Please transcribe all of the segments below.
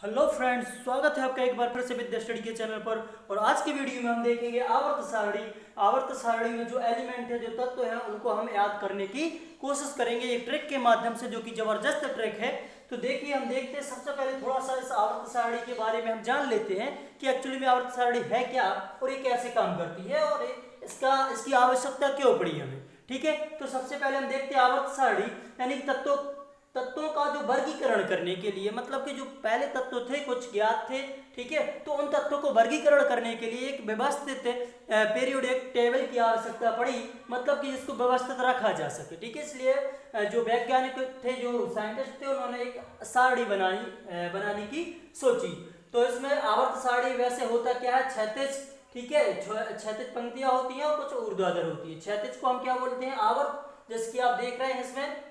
Hello friends, स्वागत है आपका एक बार फिर से विद्या स्टडी के चैनल पर। और आज की वीडियो में हम देखेंगे आवर्त सारणी। आवर्त सारणी में जो एलिमेंट है, जो तत्व हैं, उनको हम याद करने की कोशिश करेंगे एक ट्रिक के माध्यम से, जो कि जबरदस्त ट्रिक है। तो देखिए, हम देखते हैं सबसे पहले थोड़ा सा इस आवर्त सारणी के बारे में हम जान लेते हैं कि एक्चुअली में आवर्त सारणी है क्या और ये कैसे काम करती है और इसकी आवश्यकता क्यों पड़ी हमें। ठीक है, तो सबसे पहले हम देखते हैं आवर्त सारणी यानी तत्वों का जो वर्गीकरण करने के लिए, मतलब कि जो पहले तत्व थे कुछ ज्ञात थे, ठीक है, तो उन तत्वों को वर्गीकरण करने के लिए एक व्यवस्थित पीरियोडिक टेबल की आवश्यकता पड़ी, मतलब कि जिसको व्यवस्थित रखा जा सके। ठीक है, इसलिए जो वैज्ञानिक थे, जो साइंटिस्ट थे, उन्होंने एक सारणी बनाने की सोची। तो इसमें आवर्त सारणी वैसे होता क्या है, क्षैतिज, ठीक है, क्षैतिज पंक्तियां होती हैं और कुछ ऊर्ध्वाधर होती है। क्षैतिज को हम क्या बोलते हैं, आवर्त। जैसे कि आप देख रहे हैं इसमें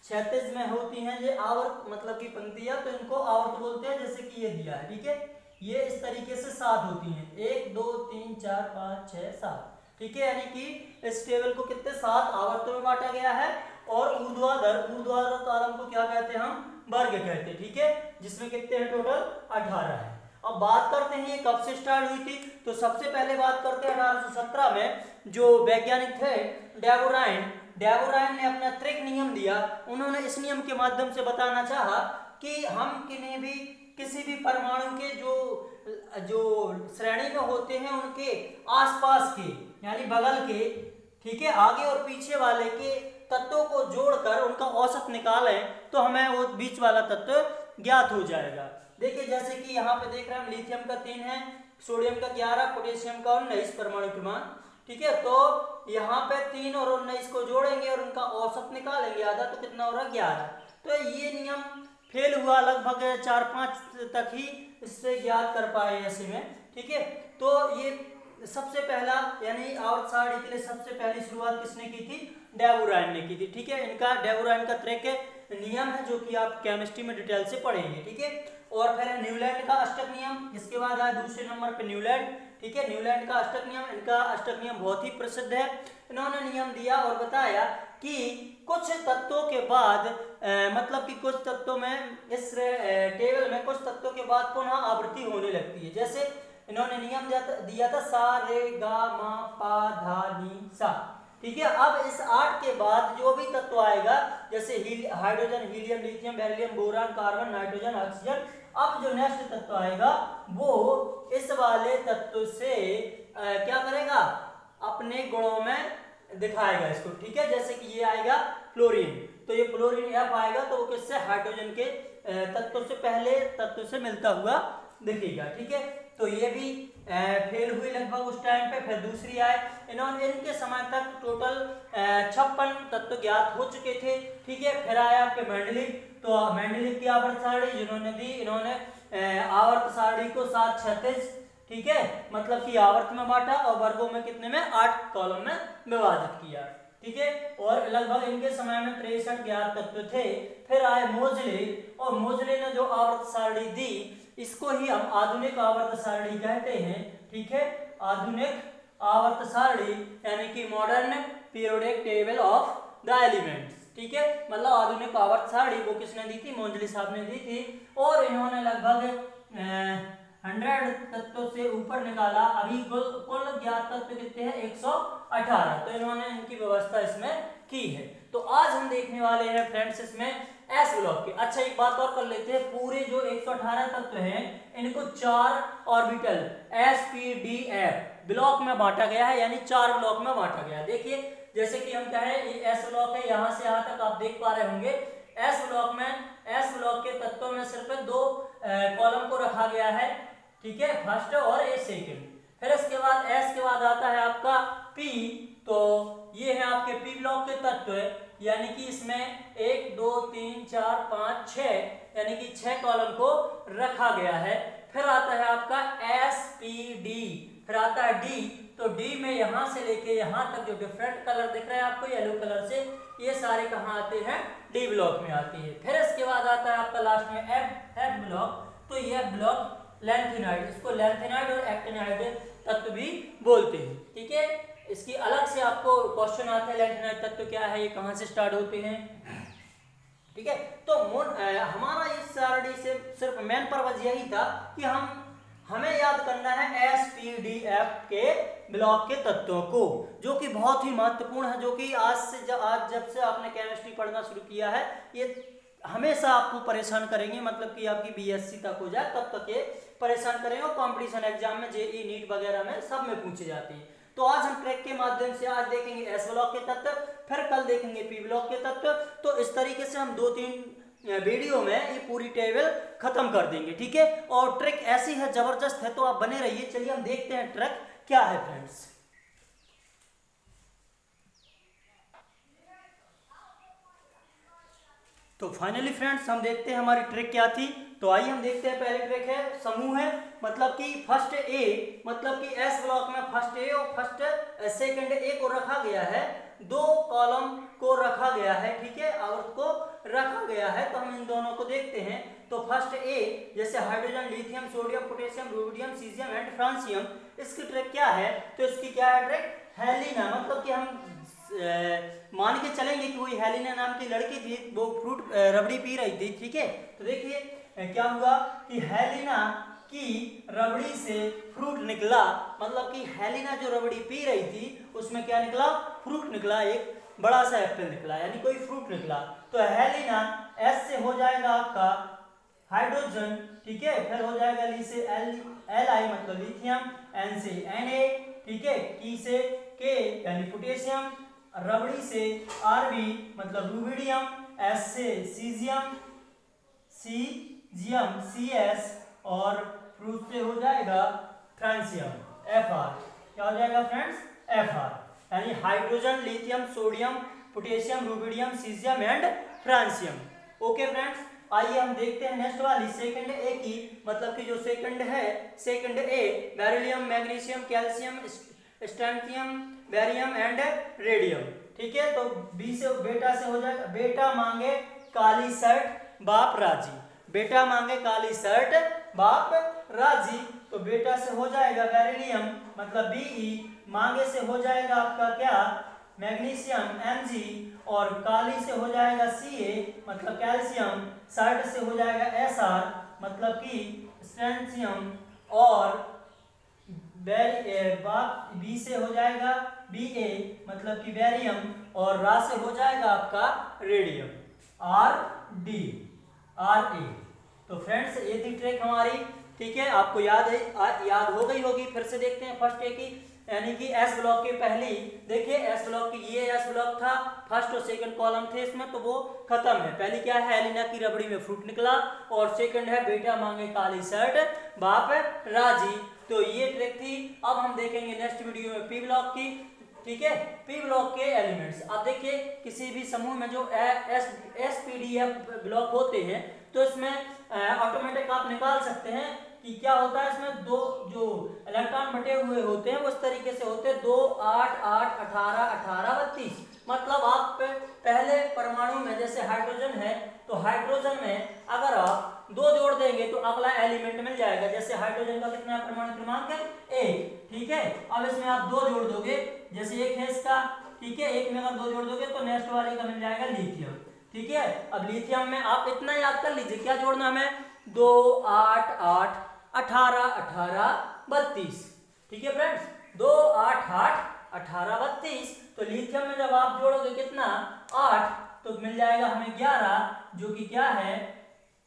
क्षैतिज में होती हैं ये आवर्त, मतलब की पंक्तियां, तो इनको आवर्त बोलते हैं। जैसे कि ये दिया है, ठीक है, ये इस तरीके से 7 होती हैं, 1 2 3 4 5 6 7, ठीक है, यानी कि इस टेबल को कितने 7 आवर्तों में बांटा गया है। और ऊर्ध्वाधर कॉलम को क्या कहते हैं, हम वर्ग कहते हैं। ठीक है, जिसमें कितने हैं, टोटल 18 है। अब बात करते हैं ये कब से स्टार्ट हुई थी। तो सबसे पहले बात करते हैं 1817 में जो वैज्ञानिक थे डेवोराइन ने अपना त्रिक नियम दिया। उन्होंने इस नियम के माध्यम से बताना चाहा कि हम किसी भी परमाणु के जो श्रेणी में होते हैं, उनके आसपास के यानी बगल के, ठीक है, आगे और पीछे वाले के तत्वों को जोड़कर उनका औसत निकालें तो हमें वो बीच वाला तत्व ज्ञात हो जाएगा। देखिए, जैसे कि यहाँ पे देख रहे हैं, लिथियम का 3 है, सोडियम का 11, पोटेशियम का 19 परमाणु क्रमांक। ठीक है, तो यहाँ पे 3 और 19 को जोड़ेंगे और उनका औसत निकालेंगे, आधा, तो कितना हो रहा है, 11। तो ये नियम फेल हुआ, लगभग 4-5 तक ही इससे ज्ञात कर पाए ऐसे में। ठीक है, तो ये सबसे पहला यानी आवर्त सारणी के लिए सबसे पहली शुरुआत किसने की थी, डेवोराइन ने की थी। ठीक है, इनका डेवोराइन का त्रिक नियम है, जो कि आप केमिस्ट्री में डिटेल से पढ़ेंगे। ठीक है, और फिर न्यूलैंड का अष्टक नियम, इसके बाद आया दूसरे नंबर पे न्यूलैंड। ठीक है, न्यूलैंड का अष्टक नियम, इनका अष्टक नियम बहुत ही प्रसिद्ध है। इन्होंने नियम दिया और बताया कि कुछ तत्वों के बाद मतलब कि कुछ तत्वों में, इस टेबल में कुछ तत्वों के बाद पुनः आवृत्ति होने लगती है। जैसे इन्होंने नियम दिया था सा रे गा मा पा धा नी सा। ठीक है, अब इस 8 के बाद जो भी तत्व आएगा, जैसे hydrogen, helium, lithium, beryllium, boron, carbon, nitrogen, oxygen, अब जो नेक्स्ट तत्व आएगा वो इस वाले तत्व से क्या करेगा, अपने गुणों में दिखाएगा इसको। ठीक है, जैसे कि ये आएगा फ्लोरीन, तो ये फ्लोरीन F आएगा, तो वो किससे, हाइड्रोजन के तत्व से, पहले तत्व से मिलता हुआ दिखेगा। ठीक है, तो ये भी फेल हुई लगभग उस टाइम पे। फिर दूसरी आए, इनके समय तक टोटल 56 तत्व ज्ञात हो चुके थे। ठीक है, फिर आया आपके मेंडलीव, तो मेंडलीव की आवर्त सारणी जिन्होंने दी, इन्होंने आवर्त सारणी को 7 क्षैतिज, ठीक है, मतलब कि आवर्त में बांटा और वर्गों में कितने में, 8 कॉलम में विभाजित किया। ठीक है, और लगभग इनके समय में 63 ज्ञात तत्व थे। फिर आए मोजले, और मोजले ने जो आवर्त सारणी दी, इसको ही हम आधुनिक आवर्त सारणी कहते हैं। ठीक है, आधुनिक आवर्त सारणी यानी कि modern periodic table of the elements. ठीक है, मतलब आधुनिक आवर्त सारणी वो किसने दी थी, मोजले साहब ने दी थी। और इन्होंने लगभग 100 तत्वों से ऊपर निकाला। अभी कुल ज्ञात तत्व कितने हैं, 118, तो इन्होंने इनकी व्यवस्था इसमें की है। तो आज हम देखने वाले हैं फ्रेंड्स इसमें एस ब्लॉक के। अच्छा, एक बात और कर लेते हैं, पूरे जो 118 तत्व हैं, इनको 4 ऑर्बिटल SPDF ब्लॉक में बांटा गया है, यानी 4 ब्लॉक में बांटा गया है। देखिए, जैसे कि हम कह रहे हैं, ये एस ब्लॉक है, यहां से यहां तक आप देख पा रहे होंगे। एस ब्लॉक के तत्वों में सिर्फ 2 कॉलम को रखा गया है। ठीक है, फर्स्ट और ए सेकेंड। फिर इसके बाद एस के बाद आता है आपका पी, तो ये है आपके पी ब्लॉक के तत्व, यानी कि इसमें 1 2 3 4 5 6 यानी कि 6 कॉलम को रखा गया है। फिर आता है आपका SPD, फिर आता है डी, तो डी में यहां से लेके यहां तक जो डिफरेंट कलर दिख रहे हैं आपको येलो कलर से, ये सारे कहां आते हैं, डी ब्लॉक में आती है। फिर इसके बाद आता है आपका लास्ट में एफ ब्लॉक, तो यह ब्लॉक लैंथेनाइड, इसको लैंथेनाइड और एक्टिनाइड तत्व भी बोलते हैं। ठीक है, इसकी अलग से आपको क्वेश्चन आते हैं, लैंथेनाइड तत्व क्या है, ये कहां से स्टार्ट होते हैं। ठीक है। तो हमारा इस सारणी से सिर्फ मेन पर्पज यही था कि हमें याद करना है एसपीडीएफ के ब्लॉक के तत्वों को, जो कि बहुत ही महत्वपूर्ण है, जो कि आज जब से आपने केमिस्ट्री पढ़ना शुरू किया है ये हमेशा आपको परेशान करेंगे, मतलब कि आपकी बीएससी तक हो जाए तब तक ये परेशान करेंगे और कंपटीशन एग्जाम में जेईई नीट वगैरह में सब में पूछे जाते हैं। तो आज हम ट्रैक के माध्यम से आज देखेंगे एस ब्लॉक के तत्व, फिर कल देखेंगे पी ब्लॉक के तत्व। तो इस तरीके से हम 2-3 वीडियो में ये पूरी टेबल खत्म कर देंगे, ठीक है। और ट्रैक ऐसी है, जबरदस्त है, तो आप बने रहिए। चलिए हम देखते हैं ट्रैक क्या है फ्रेंड्स। तो फाइनली फ्रेंड्स हम देखते हैं हमारी ट्रिक क्या थी। तो आइए हम देखते हैं। पहली ट्रिक है समूह है, मतलब कि फर्स्ट ए, मतलब कि एस ब्लॉक में फर्स्ट ए और फर्स्ट सेकंड ए को रखा गया है, 2 कॉलम को रखा गया है, ठीक है, आवर्त को रखा गया है। तो हम इन दोनों को देखते हैं। तो फर्स्ट ए जैसे hydrogen, lithium, sodium, potassium, rubidium, caesium and francium, इसकी ट्रिक क्या है? तो इसकी क्या है ट्रिक? हेलिना, मतलब कि हम मान के चलेंगे कि कोई हेलिना नाम की लड़की थी, वो फ्रूट रबड़ी पी रही थी, ठीक है। तो देखिए क्या हुआ कि हेलिना की रबड़ी से फ्रूट निकला, मतलब कि हेलिना जो रबड़ी पी रही थी उसमें क्या निकला? फ्रूट निकला, एक बड़ा सा एप्पल निकला, यानी कोई फ्रूट निकला। तो हेलिना एस से हो जाएगा आपका हाइड्रोजन, ठीक है, फिर हो जाएगा ली से एल आई मतलब लिथियम, एन से Na, ठीक है, टी से के यानी पोटेशियम, रबड़ी से Rb मतलब रुबिडियम, S से सीजियम, Cs और फ्रूट से हो जाएगा फ्रांसियम, Fr। क्या हो जाएगा फ्रेंड्स? Fr, यानी hydrogen, lithium, sodium, potassium, rubidium, caesium and francium. Okay friends, आइए हम देखते हैं नेक्स्ट वाली सेकंड ए की, मतलब कि जो सेकंड है, second A beryllium, magnesium, calcium, strontium, barium and radium, ठीक है। तो बी से बेटा से हो जाएगा, बेटा मांगे काली शर्ट बाप राजी, बेटा मांगे काली शर्ट बाप राजी। तो बेटा से हो जाएगा बेरिलियम मतलब Be, मांगे से हो जाएगा आपका क्या? मैग्नीशियम Mg, और काली से हो जाएगा Ca मतलब कैल्शियम, शर्ट से हो जाएगा Sr मतलब कि स्ट्रोंथियम, और बी से हो जाएगा Ba मतलब कि बेरियम, और रा से हो जाएगा आपका रेडियम Ra। तो फ्रेंड्स ये थी ट्रिक हमारी, ठीक है, आपको याद है, याद हो गई होगी। फिर से देखते हैं फर्स्ट ए की, यानी कि एस ब्लॉक की पहली, देखिए एस ब्लॉक की, ये एस ब्लॉक था, फर्स्ट और सेकंड कॉलम थे इसमें, तो वो खत्म है। पहली क्या है? हेलिना की रबड़ी में फ्रूट निकला, और सेकंड है बेटा मांगे काली शर्ट बाप राजी। तो ये ट्रिक थी। अब हम देखेंगे नेक्स्ट वीडियो में पी ब्लॉक की, ठीक है, पी ब्लॉक के एलिमेंट्स। अब देखिए किसी भी समूह में जो एसपीडीएफ ब्लॉक होते हैं, तो इसमें ऑटोमेटिक आप निकाल सकते हैं कि क्या होता है। इसमें दो जो इलेक्ट्रॉन बटे हुए होते हैं वो इस तरीके से होते हैं, 2 8 8 18 18 32। मतलब आप पहले परमाणु में जैसे हाइड्रोजन है, तो हाइड्रोजन में अगर आप 2 जोड़ देंगे तो अगला एलिमेंट मिल जाएगा। जैसे हाइड्रोजन का कितना परमाणु क्रमांक है? 1, ठीक है। अब इसमें आप 2 जोड़ दोगे, जैसे एक है इसका, ठीक है, एक में अगर 2 जोड़ दोगे तो नेक्स्ट वाले का मिल जाएगा लिथियम, ठीक है। अब लिथियम में आप इतना याद कर लीजिए, क्या जोड़ना हमें? 2 8 8 18 18 32, ठीक है फ्रेंड्स, 2 8 8 18 32। तो लिथियम में जब आप जोड़ोगे कितना? 8, तो मिल जाएगा हमें 11, जो कि क्या है?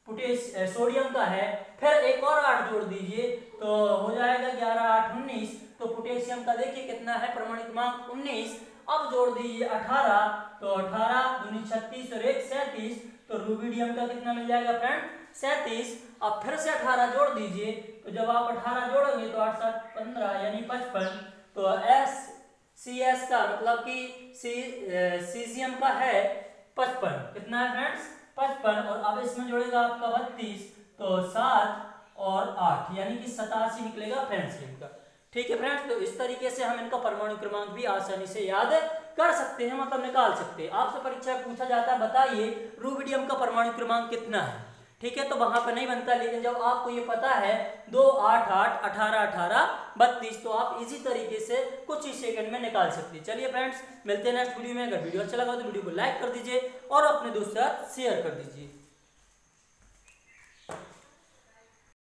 सोडियम का है। फिर एक और 8 जोड़ दीजिए तो हो जाएगा 11 8 19। तो पोटेशियम का देखिए कितना है परमाणु क्रमांक? 19। अब जोड़ दीजिए 18, तो 18 दूनी 36 और 1 37। तो रुबिडियम का कितना मिल जाएगा फ्रेंड? 37। अब फिर से 18 जोड़ दीजिए, तो जब आप 18 जोड़ोगे तो 8 7 15 यानी 55। तो Cs का मतलब कि सीजियम का है 55, कितना है फ्रेंड्स? 55। और अब इसमें जोड़ेगा आपका 32, तो 7 और 8 यानी कि 87 निकलेगा फ्रेंड्स इनका, ठीक है फ्रेंड्स। तो इस तरीके से हम इनका परमाणु क्रमांक भी आसानी से याद कर सकते हैं, मतलब निकाल सकते हैं। आपसे परीक्षा पूछा जाता है बताइए रुबिडियम का परमाणु क्रमांक कितना है, ठीक है, तो वहां पर नहीं बनता। लेकिन जब आपको ये पता है 2 8 8 18 18 32, तो आप इजी तरीके से कुछ ही सेकंड में निकाल सकते हैं। चलिए फ्रेंड्स, मिलते हैं नेक्स्ट वीडियो में। अगर वीडियो अच्छा लगा तो वीडियो को लाइक कर दीजिए और अपने दोस्तों के साथ शेयर कर दीजिए।